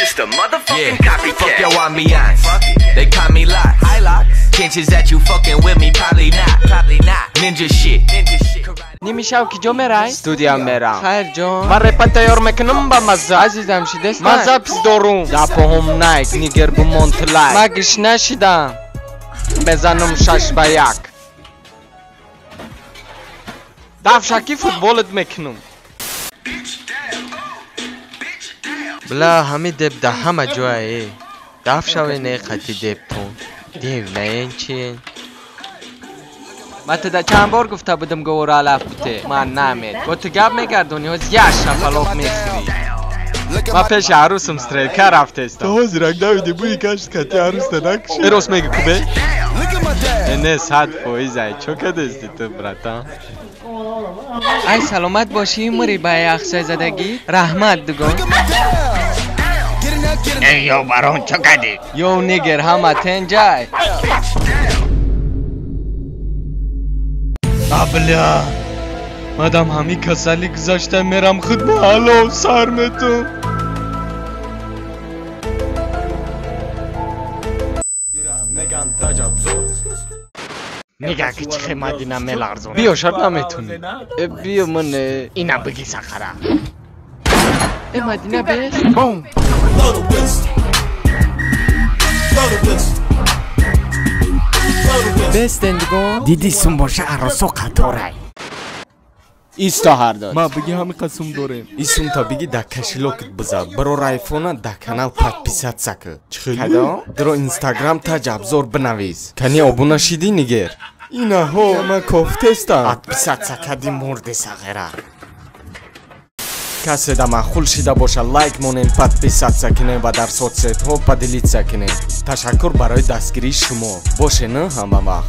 just a motherfucking Yeah, copycat. fuck your ambiance. They call me Locks. Chances that you fucking with me, probably not. Ninja shit. نمیشه کجا میرای؟ استودیو میرم. خیر جان. من رپ تیار میکنم با مزه. عزیزم شدست؟ مزه پیس دارم. دپهم نایک نیگر بو مونتلای. مگش نشیدم. بزنم 6 به 1. دفشکی فوتبالت میکنم. بلا همه دب ده همه جایه. دف شوی نه قطی دب تون. دیو نه این چین. من تا چند بار گفته بودم گورا لفته. من نمید. گفت گب میگردونی از یه شفلاق میخری. من پیش عروسم استریکا رفته استم. تو زیرک داویدی بوی کشت کتی عروس تنکش. ایروس میگه کوبه؟ نه 100% چو که دستی تو براتا؟ ای سلامت باشی مری با یخسای زدگی رحمت دگون ای یو بارون چو کدی یو نیگر همه تنجای ابلا مادم همی کسالی گذاشته میرم خود با حالا سرمتون میگه که چه خیمتی نمیلارزون بیا شاید نمیتونی بیا من اینا بگی سخره ای مدینه بیست بوم بیست اندگون دیدی سون باشه عروسو قطاره ایستا هر داد ما بگی همه قسم داریم. ایسون تا بگی دا کشلوکت بذار برو رایفونا دا کانال подписать سکه کدا؟ درو اینستاگرام تا جابزور بنویس کنی ابونا شیدی نگر اینا ها ما کوفتستم. подписать سکدی مرد سخره کسی دا مخول شیده باشه لایک مونین подписать سکنه و در соцсетҳо поделиться کنه تشکر برای دستگیری شما باشه نه همه وقت